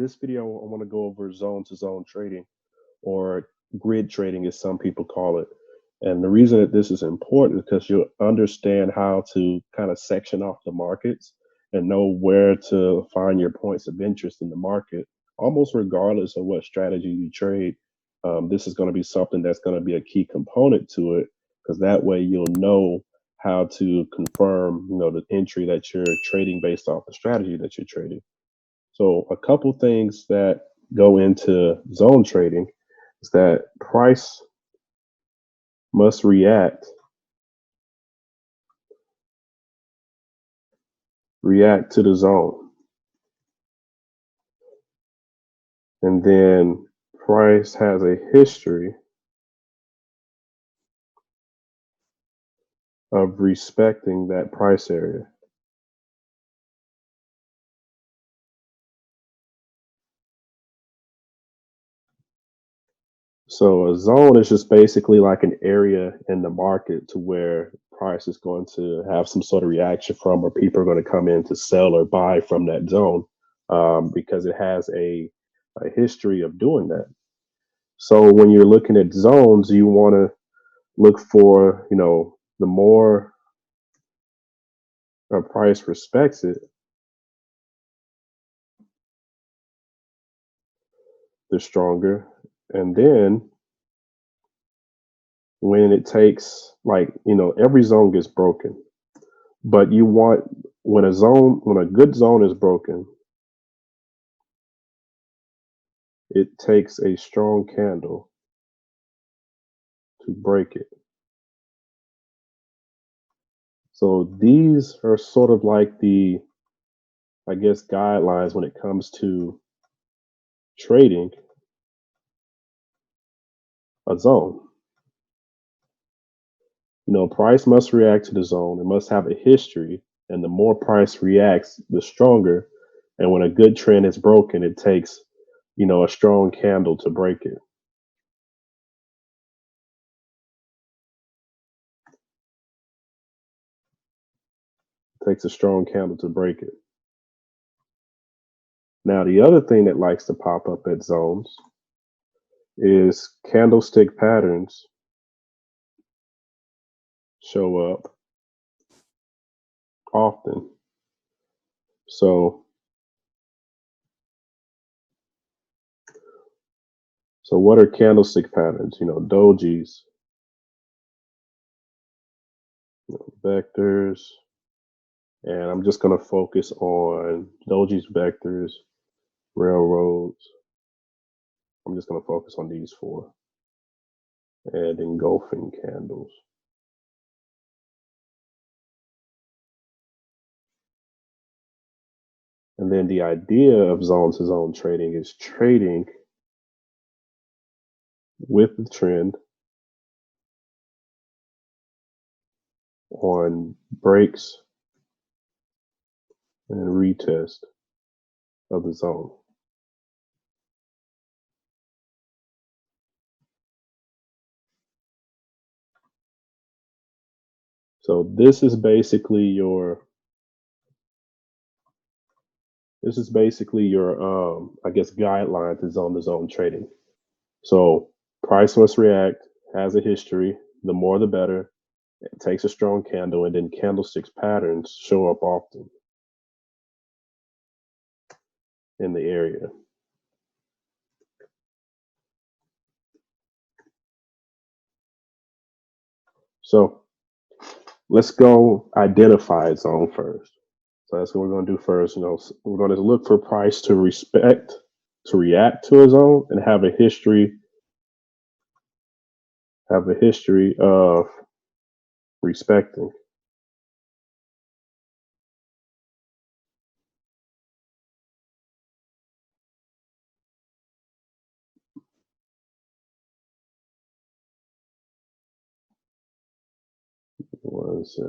this video, I want to go over zone to zone trading, or grid trading, as some people call it. And the reason that this is important is because you'll understand how to kind of section off the markets and know where to find your points of interest in the market, almost regardless of what strategy you trade. This is going to be something that's going to be a key component to it, because that way you'll know how to confirm, the entry that you're trading based off the strategy that you're trading. So a couple things that go into zone trading is that price must react to the zone. And then price has a history of respecting that price area. So a zone is just basically like an area in the market to where price is going to have some sort of reaction from, or people are going to come in to sell or buy from that zone, because it has a history of doing that. So when you're looking at zones, you want to look for, the more a price respects it, the stronger. And then when it takes, every zone gets broken, but you want, when a good zone is broken, it takes a strong candle to break it. So these are sort of like the, guidelines when it comes to trading a zone. Price must react to the zone. It must have a history, and the more price reacts, the stronger. And when a good trend is broken, it takes, a strong candle to break it. It takes a strong candle to break it. Now, the other thing that likes to pop up at zones is candlestick patterns show up often. So what are candlestick patterns? Dojis, vectors, and I'm just going to focus on dojis, vectors, railroads. I'm just going to focus on these four, and engulfing candles. And then the idea of zone to zone trading is trading with the trend on breaks and retest of the zone. So this is basically your guideline to zone trading. So price must react, has a history, the more the better. It takes a strong candle, and then candlesticks patterns show up often in the area. So let's go identify a zone first. So that's what we're going to do first. We're going to look for price to react to a zone, and have a history of respecting. One sec.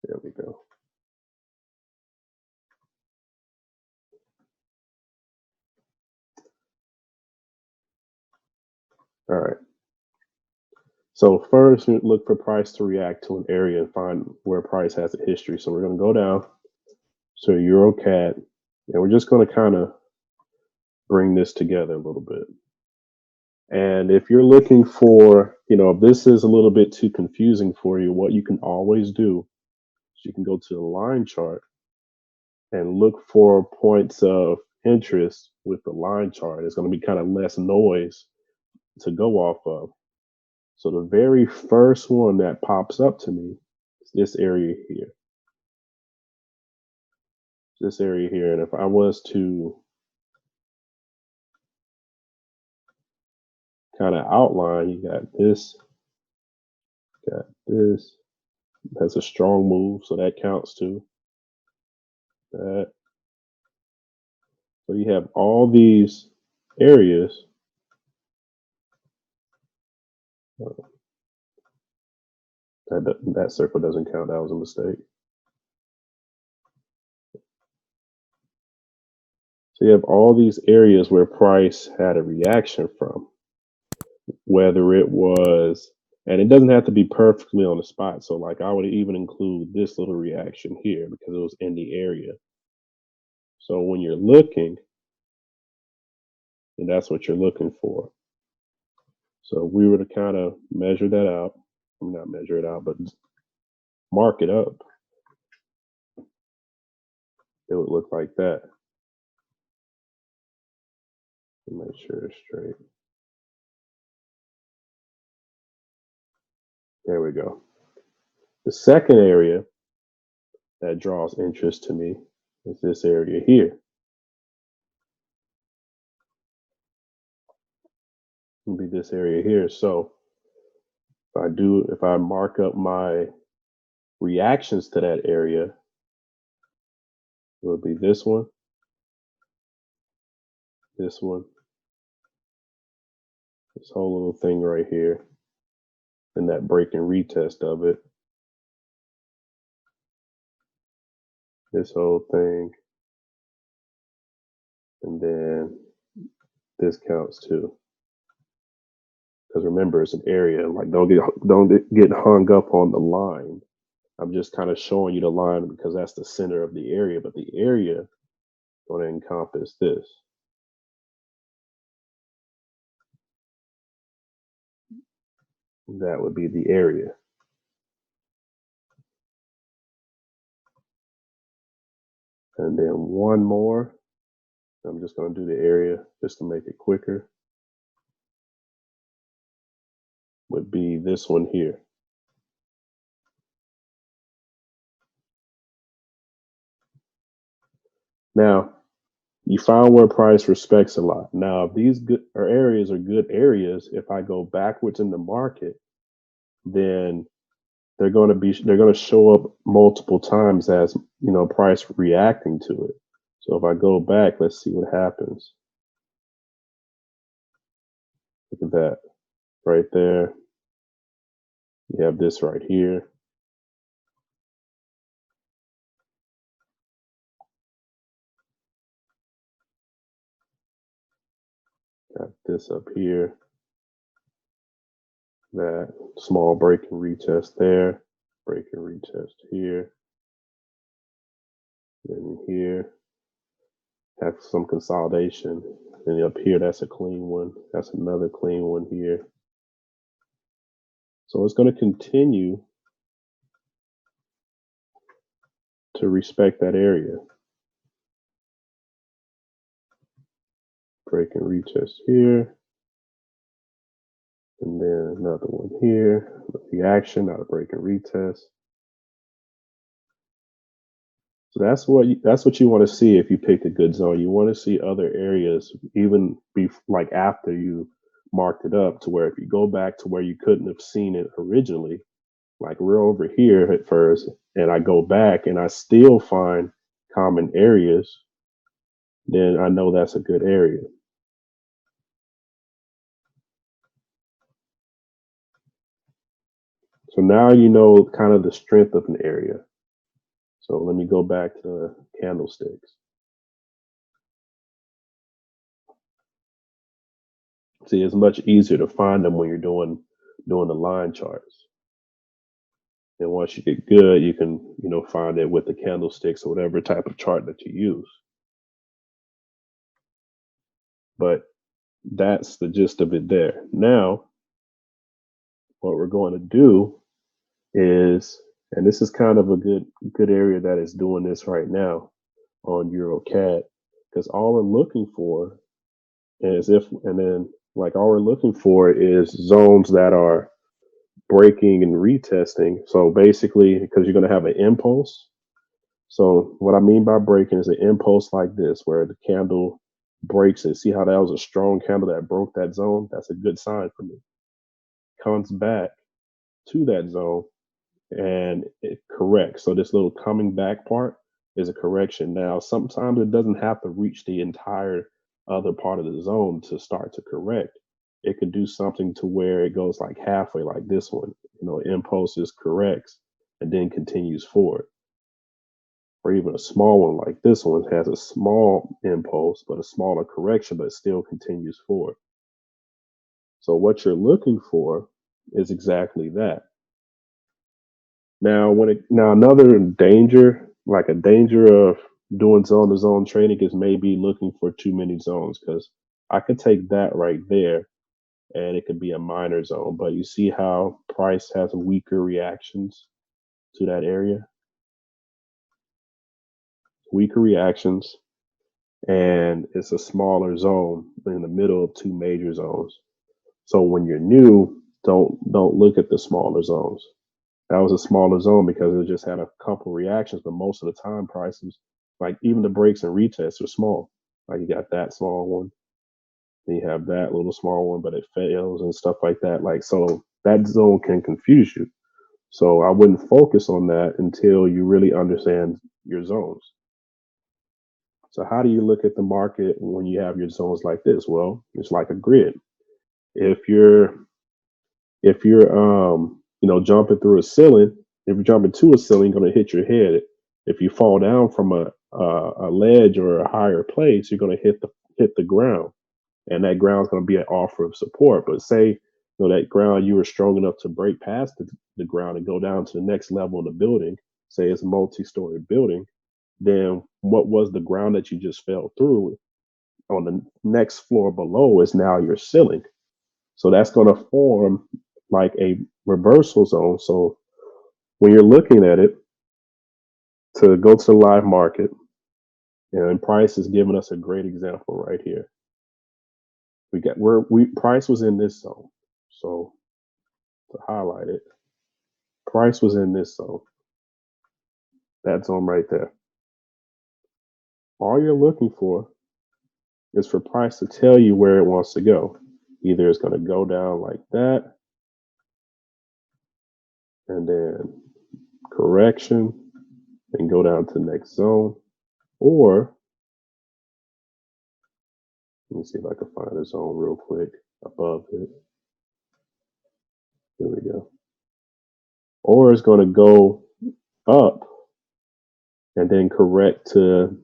There we go. All right. So first, we look for price to react to an area and find where price has a history. So we're going to go down to EuroCAD, And we're just going to kind of bring this together a little bit. And if you're looking for, if this is a little bit too confusing for you, what you can always do is you can go to the line chart and look for points of interest with the line chart. It's going to be kind of less noise to go off of. So the very first one that pops up to me is this area here. This area here. And if I was to kind of outline, you got this, got this. That's a strong move, so that counts too. That. So you have all these areas. That circle doesn't count. That was a mistake. So you have all these areas where price had a reaction from, whether it was, and it doesn't have to be perfectly on the spot. So like I would even include this little reaction here because it was in the area. So when you're looking, and that's what you're looking for. So if we were to kind of measure that out, not measure it out, but mark it up, it would look like that. Make sure it's straight. There we go. The second area that draws interest to me is this area here. It'll be this area here. So if I mark up my reactions to that area, it will be this one, this whole little thing right here, and that break and retest of it, this whole thing, and then this counts too. Because remember, it's an area. Like don't get hung up on the line. I'm just kind of showing you the line because that's the center of the area, but the area is going to encompass this. That would be the area. And then one more. I'm just going to do the area just to make it quicker. Would be this one here. Now, you found where price respects a lot. Now, if these areas are good areas, if I go backwards in the market, then they're going to show up multiple times as price reacting to it. So if I go back, let's see what happens. Look at that right there. You have this right here. Got this up here. That small break and retest there. Break and retest here. Then here. Have some consolidation. And up here, that's a clean one. That's another clean one here. So it's going to continue to respect that area. Break and retest here. And then another one here. Reaction, not a break and retest. So that's what you want to see if you pick a good zone. You want to see other areas, even be like after you marked it up, to where if you go back to where you couldn't have seen it originally, like we're over here at first, and I go back and I still find common areas, then I know that's a good area. So now you know kind of the strength of an area. So let me go back to the candlesticks. See, it's much easier to find them when you're doing the line charts. And once you get good, you can find it with the candlesticks or whatever type of chart that you use. But that's the gist of it there. Now, what we're going to do is, and this is kind of a good area that is doing this right now on EuroCAD, because all we're looking for is all we're looking for is zones that are breaking and retesting. So basically, because you're going to have an impulse. So what I mean by breaking is an impulse like this, where the candle breaks it. See how that was a strong candle that broke that zone? That's a good sign for me. Comes back to that zone and it corrects. So this little coming back part is a correction. Now, sometimes it doesn't have to reach the entire other part of the zone to start to correct. It could do something to where it goes like halfway, like this one, impulses, corrects, and then continues forward. Or even a small one like this one has a small impulse, but a smaller correction, but still continues forward. So what you're looking for is exactly that. Now, another danger, like a danger of doing zone to zone trading, is maybe looking for too many zones, because I could take that right there and it could be a minor zone. But you see how price has weaker reactions to that area? Weaker reactions, and it's a smaller zone in the middle of two major zones. So when you're new, don't look at the smaller zones. That was a smaller zone because it just had a couple reactions, but most of the time prices, like even the breaks and retests, are small. Like you got that small one, then you have that little small one, but it fails and stuff like that. Like, so that zone can confuse you. So I wouldn't focus on that until you really understand your zones. So how do you look at the market when you have your zones like this? Well, it's like a grid. If you're jumping through a ceiling, if you're jumping to a ceiling, you're going to hit your head. If you fall down from a ledge or a higher place, you're going to hit the ground, and that ground is going to be an offer of support. But say that ground, you were strong enough to break past the ground and go down to the next level of the building. Say it's a multi-story building, then what was the ground that you just fell through on the next floor below is now your ceiling. So that's going to form like a reversal zone. So when you're looking at it, to go to the live market, and Price is giving us a great example right here. Price was in this zone. So to highlight it, Price was in this zone. That zone right there. All you're looking for is for Price to tell you where it wants to go. Either it's going to go down like that, and then correction, and go down to the next zone, or let me see if I can find a zone real quick above it. Here we go. Or it's going to go up and then correct to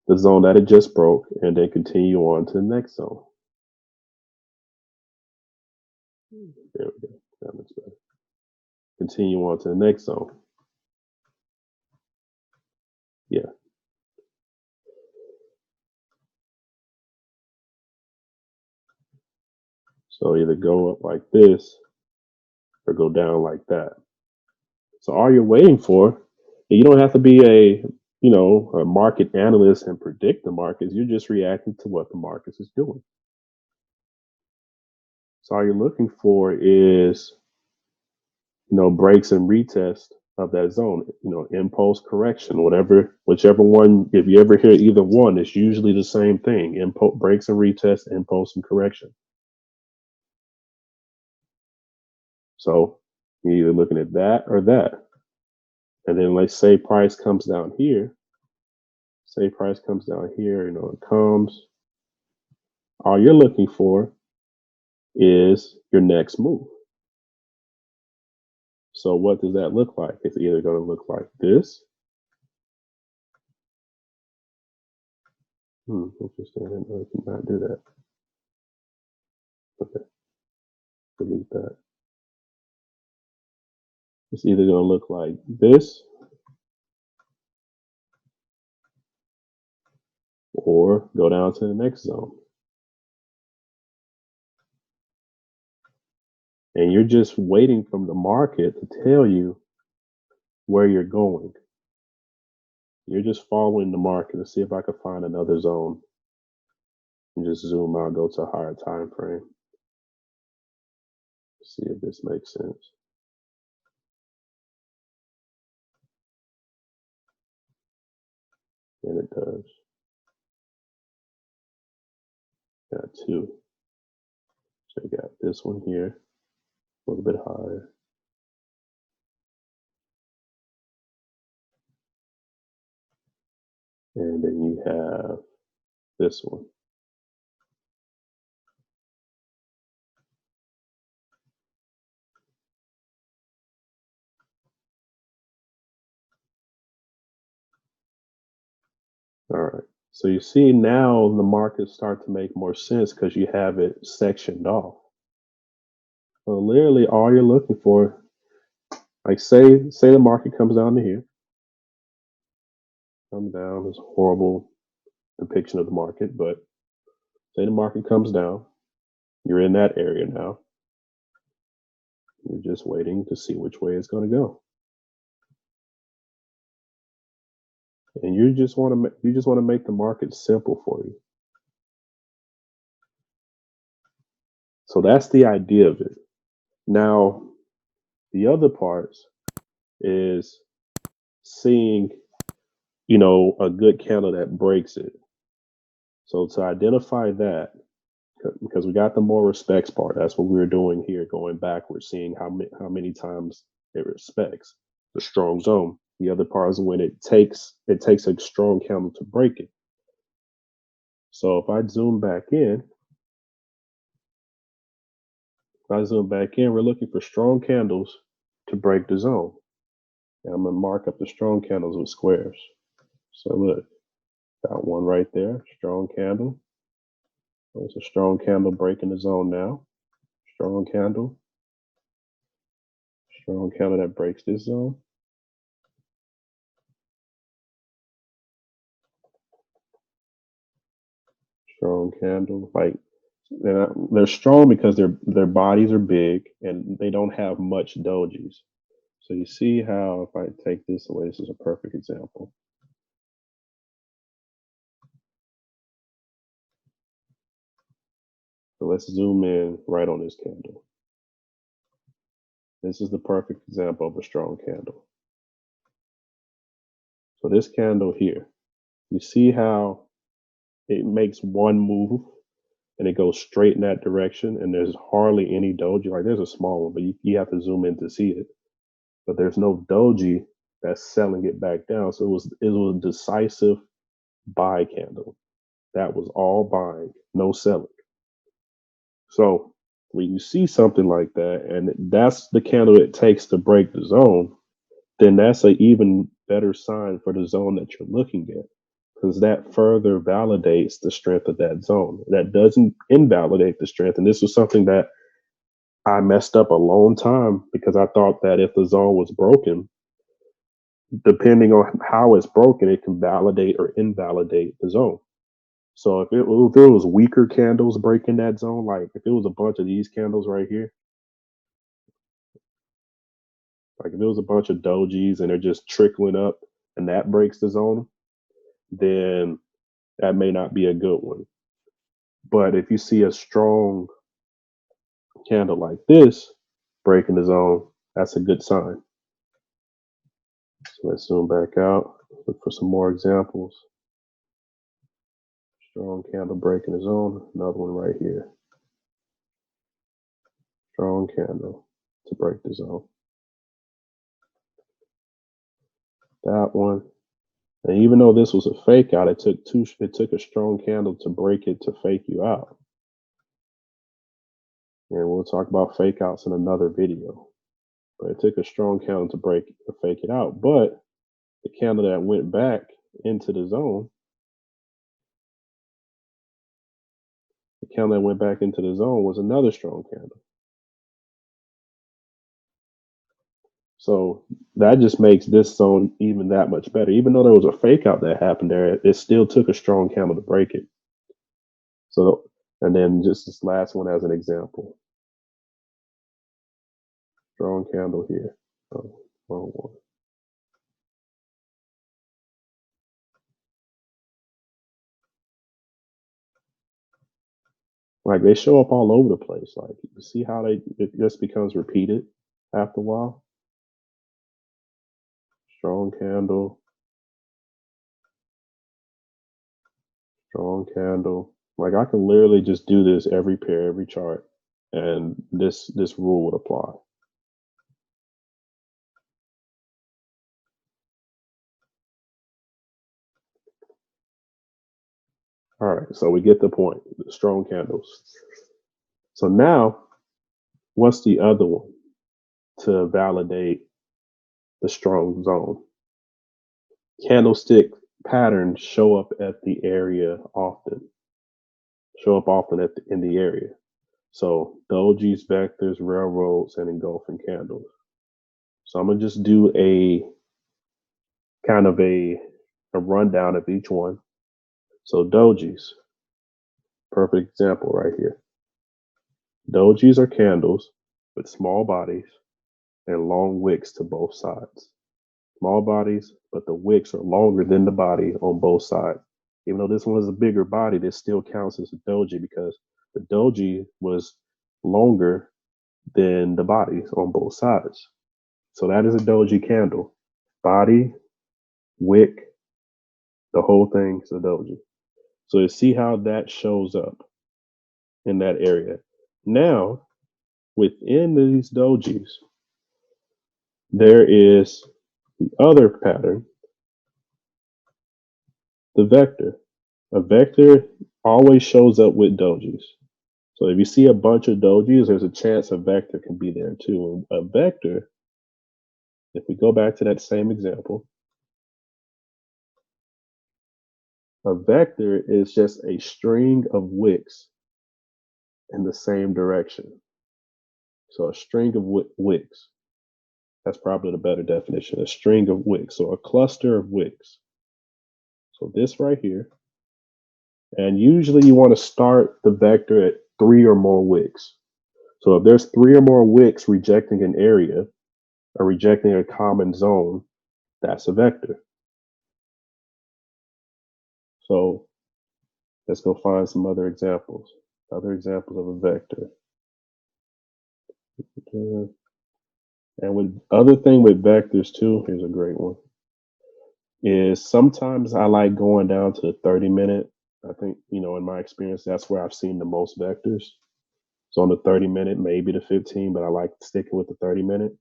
the zone that it just broke, and then continue on to the next zone. There we go. That looks better. Continue on to the next zone. Yeah. So either go up like this or go down like that. So all you're waiting for, you don't have to be a market analyst and predict the markets. You're just reacting to what the markets is doing. So all you're looking for is breaks and retest of that zone, impulse, correction, whichever one. If you ever hear either one, it's usually the same thing: impulse, breaks and retest, impulse and correction. So you're either looking at that or that. And then let's say price comes down here. Say price comes down here, it comes. All you're looking for is your next move. So what does that look like? It's either going to look like this. Interesting. I didn't know I could not do that. Okay. Delete that. It's either going to look like this, or go down to the next zone. And you're just waiting from the market to tell you where you're going. You're just following the market to see if I can find another zone and just zoom out, go to a higher time frame. See if this makes sense. And it does. Got two. So you got this one here, a little bit higher. And then you have this one. All right. So you see now the markets start to make more sense because you have it sectioned off. So literally all you're looking for, like say the market comes down to here. Come down is a horrible depiction of the market, but say the market comes down. You're in that area now. You're just waiting to see which way it's going to go. And you just want to make the market simple for you. So that's the idea of it. Now, the other parts is seeing, a good candle that breaks it. So to identify that, because we got the more respects part, that's what we were doing here, going backwards, seeing how many times it respects the strong zone. The other part is when it takes a strong candle to break it. So if I zoom back in, we're looking for strong candles to break the zone. And I'm gonna mark up the strong candles with squares. So look, got one right there, strong candle. There's a strong candle breaking the zone now. Strong candle that breaks this zone. Strong candle, like they're strong because their bodies are big and they don't have much dojis. So you see how if I take this away, this is a perfect example. So let's zoom in right on this candle. This is the perfect example of a strong candle. So this candle here, you see how it makes one move and it goes straight in that direction, and there's hardly any doji. Like there's a small one, but you have to zoom in to see it. But there's no doji that's selling it back down. So it was a decisive buy candle. That was all buying, no selling. So when you see something like that, and that's the candle it takes to break the zone, then that's an even better sign for the zone that you're looking at, because that further validates the strength of that zone. That doesn't invalidate the strength. And this was something that I messed up a long time because I thought that if the zone was broken, depending on how it's broken, it can validate or invalidate the zone. So if it was weaker candles breaking that zone, like if it was a bunch of these candles right here, like if it was a bunch of dojis and they're just trickling up and that breaks the zone, then that may not be a good one. But if you see a strong candle like this breaking the zone, that's a good sign. So let's zoom back out, look for some more examples. Strong candle breaking the zone, another one right here. Strong candle to break the zone. That one. And even though this was a fake out, it took a strong candle to break it to fake you out. And we'll talk about fake outs in another video. But it took a strong candle to fake it out. But the candle that went back into the zone, was another strong candle. So that just makes this zone even that much better. Even though there was a fake out that happened there, it still took a strong candle to break it. So, and then just this last one as an example, strong candle here. Oh, wrong one. Like they show up all over the place. Like you see how it just becomes repeated after a while. Strong candle, strong candle. Like I can literally just do this every pair, every chart, and this rule would apply. All right, so we get the point. The strong candles. So now, what's the other one to validate the strong zone? Candlestick patterns show up at the area often. Show up often in the area. So dojis, vectors, railroads, and engulfing candles. So I'm gonna just do a kind of a rundown of each one. So dojis, perfect example right here. Dojis are candles with small bodies and long wicks to both sides. Small bodies, but the wicks are longer than the body on both sides. Even though this one is a bigger body, this still counts as a doji because the doji was longer than the bodies on both sides. So that is a doji candle. Body, wick, the whole thing is a doji. So you see how that shows up in that area. Now, within these dojis, there is the other pattern, the vector. A vector always shows up with dojis. So if you see a bunch of dojis, there's a chance a vector can be there too. A vector, if we go back to that same example, a vector is just a string of wicks in the same direction. So a string of wicks. That's probably the better definition. A string of wicks, so a cluster of wicks. So this right here. And usually you want to start the vector at 3 or more wicks. So if there's 3 or more wicks rejecting an area or rejecting a common zone, that's a vector. So let's go find some other examples. Other examples of a vector. And with other thing with vectors too, here's a great one. Is sometimes I like going down to the 30-minute. I think, in my experience, that's where I've seen the most vectors. So on the 30-minute, maybe the 15, but I like sticking with the 30-minute.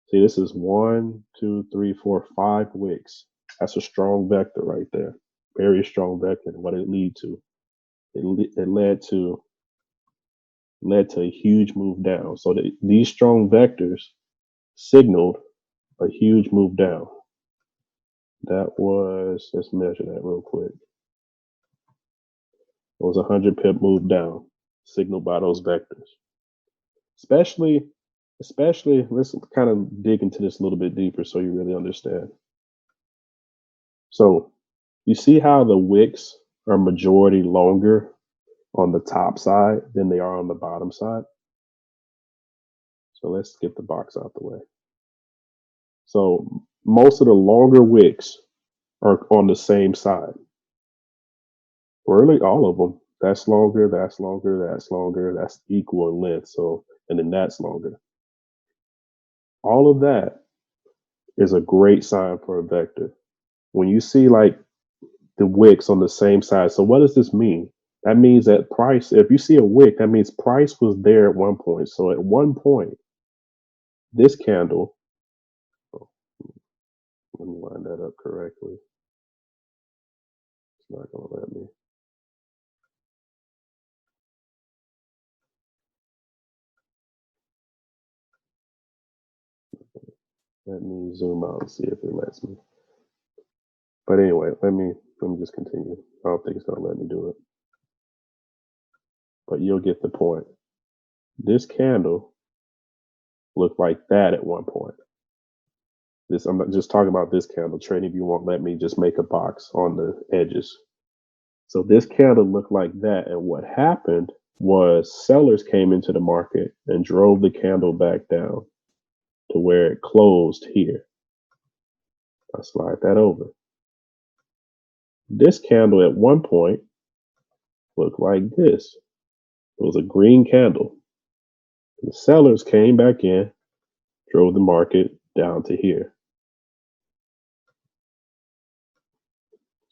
See, this is 1, 2, 3, 4, 5 wicks. That's a strong vector right there. Very strong vector. What did it lead to? It led to a huge move down. So these strong vectors signaled a huge move down. That was, let's measure that real quick. It was a 100 pip move down, signaled by those vectors. Especially, let's kind of dig into this a little bit deeper so you really understand. So you see how the wicks are majority longer on the top side than they are on the bottom side? So let's get the box out the way. So most of the longer wicks are on the same side. Really, all of them. That's longer, that's longer, that's longer, that's equal in length. So, and then that's longer. All of that is a great sign for a vector. When you see like the wicks on the same side, so what does this mean? That means that price, if you see a wick, that means price was there at one point. So at one point, this candle, oh, let me line that up correctly. It's not going to let me. Let me zoom out and see if it lets me. But anyway, let me just continue. I don't think it's going to let me do it. But you'll get the point. This candle looked like that at one point. This, I'm not just talking about this candle. TradingView won't let me just make a box on the edges. So this candle looked like that. And what happened was sellers came into the market and drove the candle back down to where it closed here. I'll slide that over. This candle at one point looked like this. It was a green candle. The sellers came back in, drove the market down to here.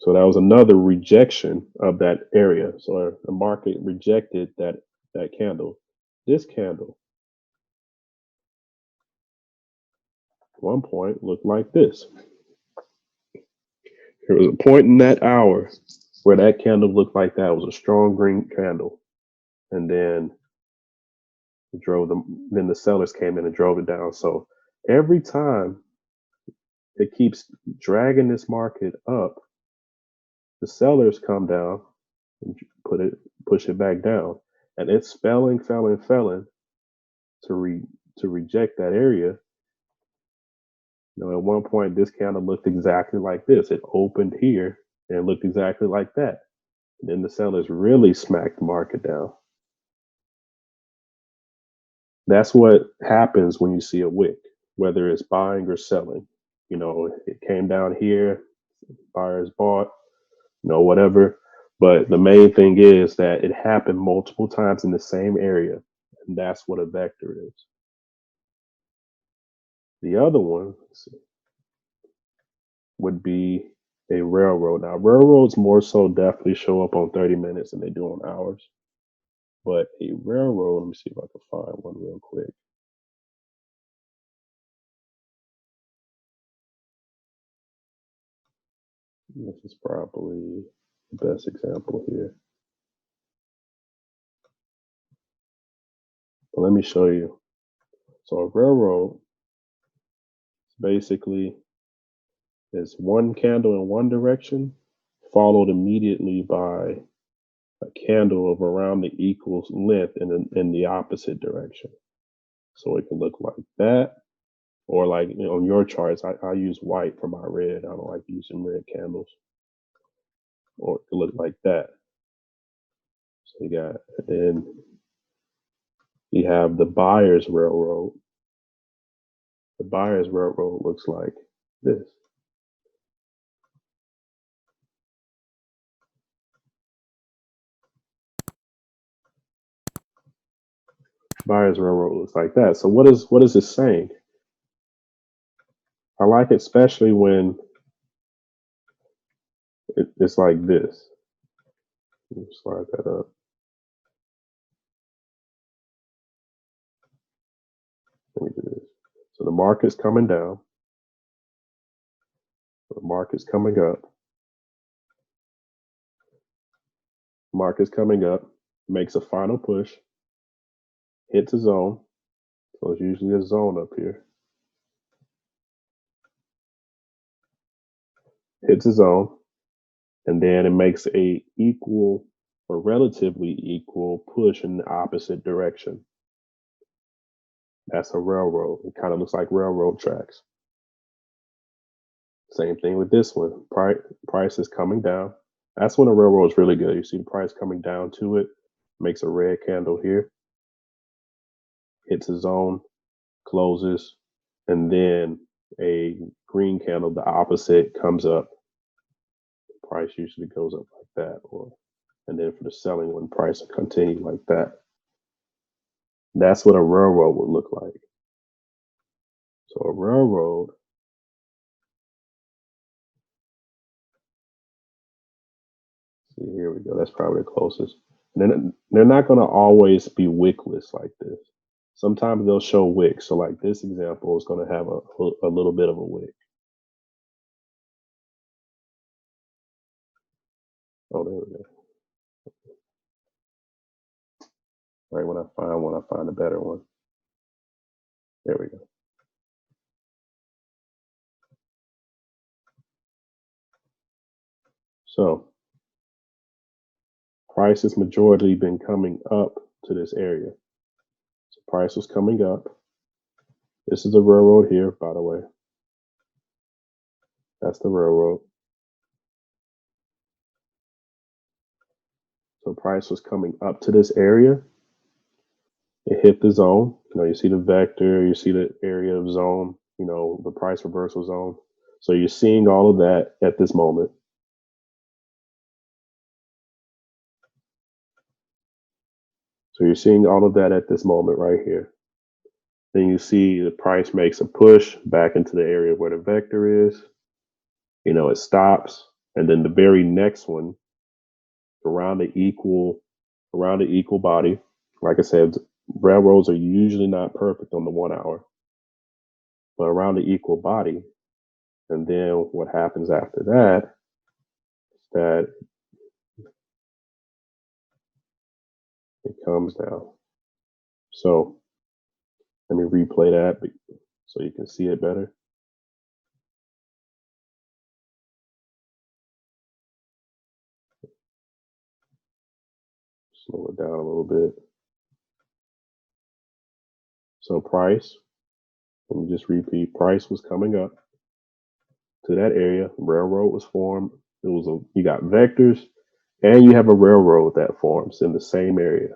So that was another rejection of that area. So the market rejected that candle. This candle, at one point, looked like this. There was a point in that hour where that candle looked like that. It was a strong green candle. And then then the sellers came in and drove it down. So every time it keeps dragging this market up, the sellers come down and push it back down, and it's failing to reject that area. At one point, this candle looked exactly like this. It opened here and looked exactly like that. And then the sellers really smacked the market down. That's what happens when you see a wick, whether it's buying or selling. It came down here, buyers bought, whatever. But the main thing is that it happened multiple times in the same area. And that's what a vector is. The other one would be a railroad. Now, railroads more so definitely show up on 30 minutes than they do on hours. But a railroad, let me see if I can find one real quick. This is probably the best example here. But let me show you. So a railroad basically is one candle in one direction, followed immediately by a candle of around the equal length in the opposite direction. So it can look like that, or like on your charts, I use white for my red. I don't like using red candles. Or it could look like that. So then you have the buyer's railroad. The buyer's railroad looks like this. Buyer's railroad looks like that. So what is this saying? I like it especially when it's like this. Let me slide that up. Let me do this. So the market's coming down. The market's coming up. Market's coming up. Makes a final push. Hits a zone. So it's usually a zone up here. Hits a zone. And then it makes a equal or relatively equal push in the opposite direction. That's a railroad. It kind of looks like railroad tracks. Same thing with this one. Price is coming down. That's when a railroad is really good. You see the price coming down to it, makes a red candle here, hits a zone, closes, and then a green candle, the opposite, comes up. Price usually goes up like that, and then for the selling one, price will continue like that. That's what a railroad would look like. So a railroad, see, here we go. That's probably the closest. And then they're not going to always be wickless like this. Sometimes they'll show wicks. So like this example is going to have a little bit of a wick. Oh, there we go. Right when I find one, I find a better one. There we go. So price has majority been coming up to this area. So price was coming up. This is a railroad here, by the way. That's the railroad. So price was coming up to this area. It hit the zone. You see the vector, you see the area of zone, the price reversal zone. So you're seeing all of that at this moment. So you're seeing all of that at this moment right here. Then you see the price makes a push back into the area where the vector is. It stops, and then the very next one around the equal body. Like I said, railroads are usually not perfect on the 1 hour, but around the equal body. And then what happens after that is that it comes down. So let me replay that so you can see it better. Slow it down a little bit. So price, let me just repeat, price was coming up to that area. Railroad was formed. You got vectors, and you have a railroad that forms in the same area.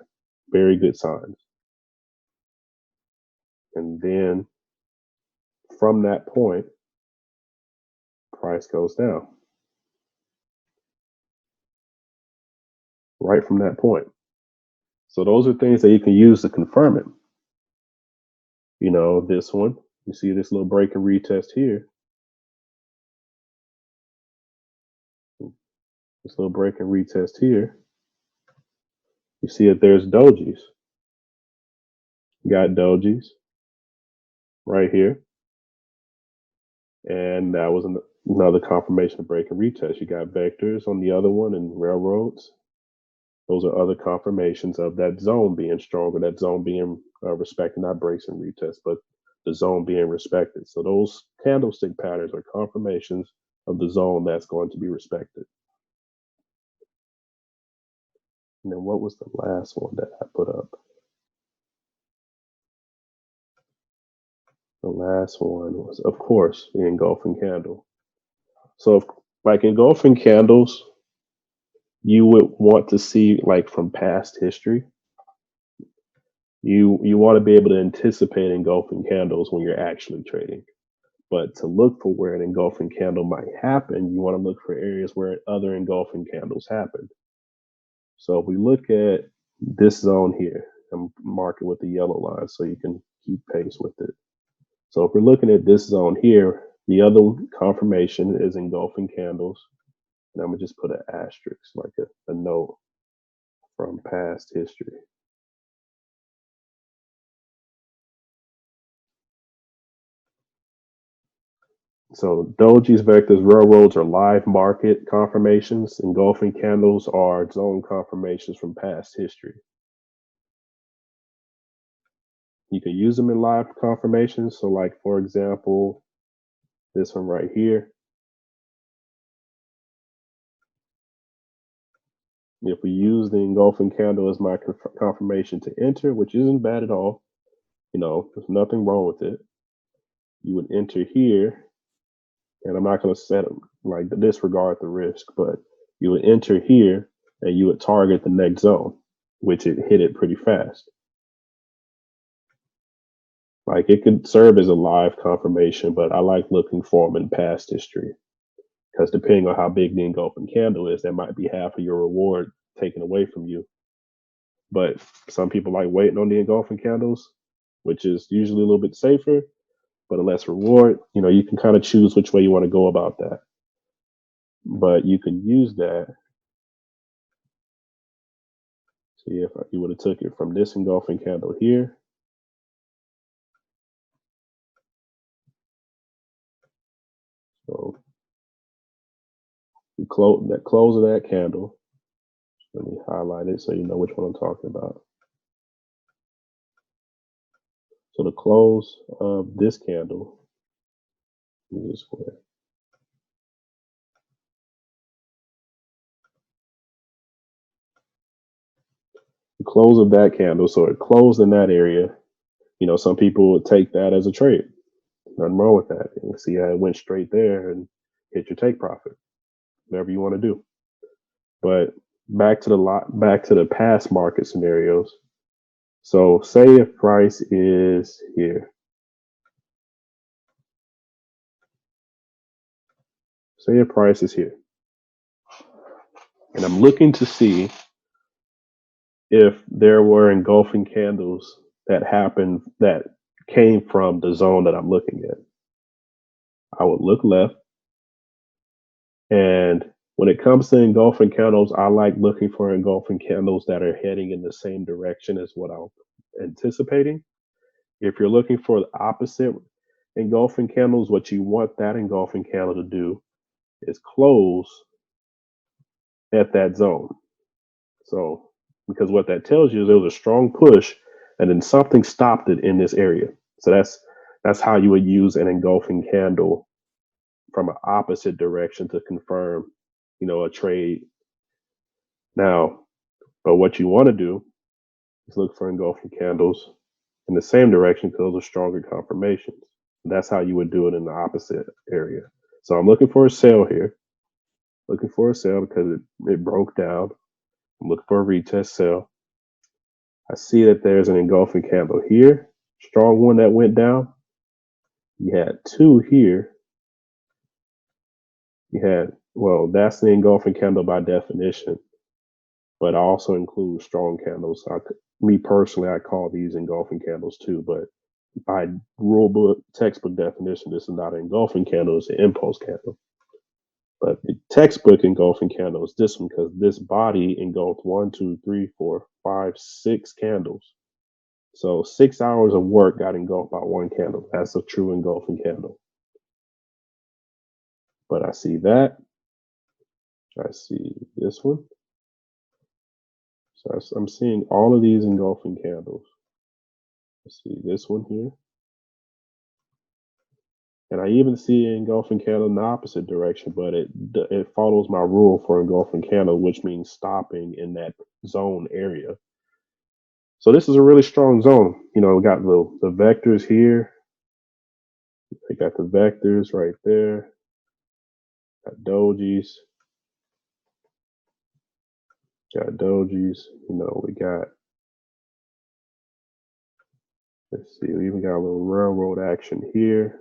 Very good signs. And then from that point, price goes down. Right from that point. So those are things that you can use to confirm it. This one, you see this little break and retest here. This little break and retest here. You see that there's dojis. Got dojis right here. And that was another confirmation of break and retest. You got vectors on the other one and railroads. Those are other confirmations of that zone being stronger, that zone being respected, not breaks and retests, but the zone being respected. So those candlestick patterns are confirmations of the zone that's going to be respected. And then what was the last one that I put up? The last one was, of course, the engulfing candle. So like engulfing candles, you would want to see like from past history. You want to be able to anticipate engulfing candles when you're actually trading. But to look for where an engulfing candle might happen, you want to look for areas where other engulfing candles happened. So if we look at this zone here, I'm marking with the yellow line so you can keep pace with it. So if we're looking at this zone here, the other confirmation is engulfing candles. And I'm going to just put an asterisk, like a note from past history. So dojis, vectors, railroads are live market confirmations. Engulfing candles are zone confirmations from past history. You can use them in live confirmations. So like, for example, this one right here. If we use the engulfing candle as my confirmation to enter, which isn't bad at all, there's nothing wrong with it. You would enter here, and I'm not going to set them like disregard the risk, but you would enter here and you would target the next zone, which it hit it pretty fast. Like it could serve as a live confirmation, but I like looking for them in past history because depending on how big the engulfing candle is, that might be half of your reward taken away from you. But some people like waiting on the engulfing candles, which is usually a little bit safer, but a less reward. You can kind of choose which way you want to go about that. But you can use that. See, if you would have took it from this engulfing candle here, so you close of that candle. Let me highlight it so you know which one I'm talking about. So the close of this candle is a square. The close of that candle, so it closed in that area. Some people would take that as a trade. Nothing wrong with that. You see how it went straight there, and hit your take profit, whatever you want to do. But back to the past market scenarios. So say if price is here. Say if price is here. And I'm looking to see if there were engulfing candles that happened that came from the zone that I'm looking at. I would look left. And when it comes to engulfing candles, I like looking for engulfing candles that are heading in the same direction as what I'm anticipating. If you're looking for the opposite engulfing candles, what you want that engulfing candle to do is close at that zone. So, because what that tells you is there was a strong push and then something stopped it in this area. So that's how you would use an engulfing candle from an opposite direction to confirm, a trade. Now, but what you want to do is look for engulfing candles in the same direction because those are stronger confirmations. That's how you would do it in the opposite area. So I'm looking for a sell here. Looking for a sell because it broke down. I'm looking for a retest sell. I see that there's an engulfing candle here, strong one that went down. You had two here. That's the engulfing candle by definition, but I also include strong candles. Me personally, I call these engulfing candles too, but by rule book, textbook definition, this is not an engulfing candle, it's an impulse candle. But the textbook engulfing candle is this one because this body engulfed 1, 2, 3, 4, 5, 6 candles. So 6 hours of work got engulfed by one candle. That's a true engulfing candle. But I see that. I see this one. So I'm seeing all of these engulfing candles. I see this one here. And I even see an engulfing candle in the opposite direction, but it follows my rule for engulfing candle, which means stopping in that zone area. So this is a really strong zone. We got the vectors here. We got the vectors right there. Got dojis. We got, let's see, we even got a little railroad action here.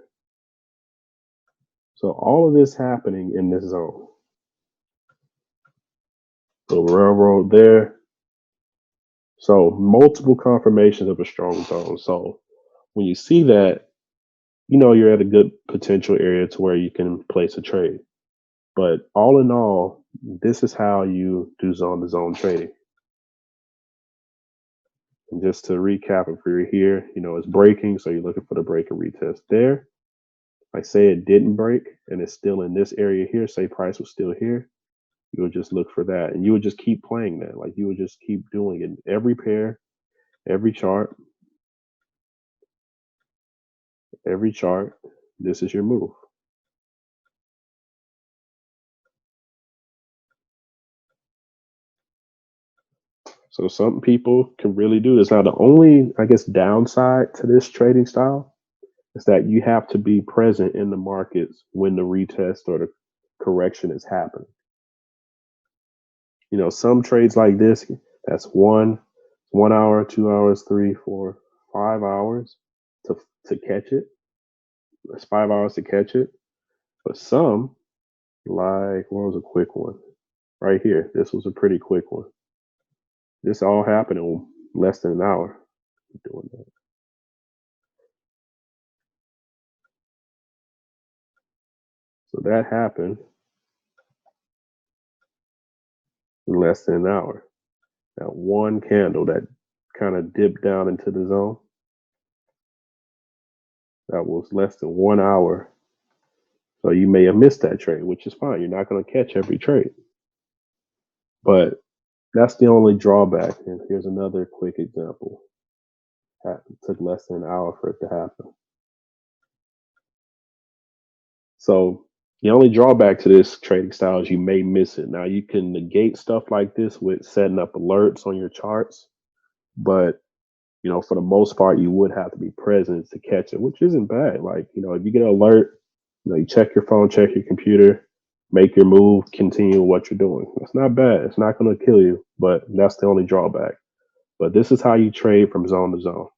So all of this happening in this zone. Little railroad there. So multiple confirmations of a strong zone. So when you see that, you're at a good potential area to where you can place a trade. But all in all, this is how you do zone-to-zone trading. And just to recap, if you're here, it's breaking, so you're looking for the break and retest there. Like say it didn't break and it's still in this area here, say price was still here, you would just look for that. And you would just keep playing that. Like you would just keep doing it. Every pair, every chart, this is your move. So some people can really do this. Now, the only, downside to this trading style is that you have to be present in the markets when the retest or the correction is happening. Some trades like this, that's 1 hour, 2 hours, 3, 4, 5 hours to catch it. It's 5 hours to catch it. But some, like, what was a quick one? Right here. This was a pretty quick one. This all happened in less than an hour. Doing that. So that happened in less than an hour. That one candle that kind of dipped down into the zone, that was less than 1 hour. So you may have missed that trade, which is fine. You're not going to catch every trade. But that's the only drawback. And here's another quick example. It took less than an hour for it to happen. So the only drawback to this trading style is you may miss it. Now you can negate stuff like this with setting up alerts on your charts, but for the most part, you would have to be present to catch it, which isn't bad. Like, if you get an alert You check your phone, check your computer, make your move, continue what you're doing. It's not bad. It's not going to kill you, but that's the only drawback. But this is how you trade from zone to zone.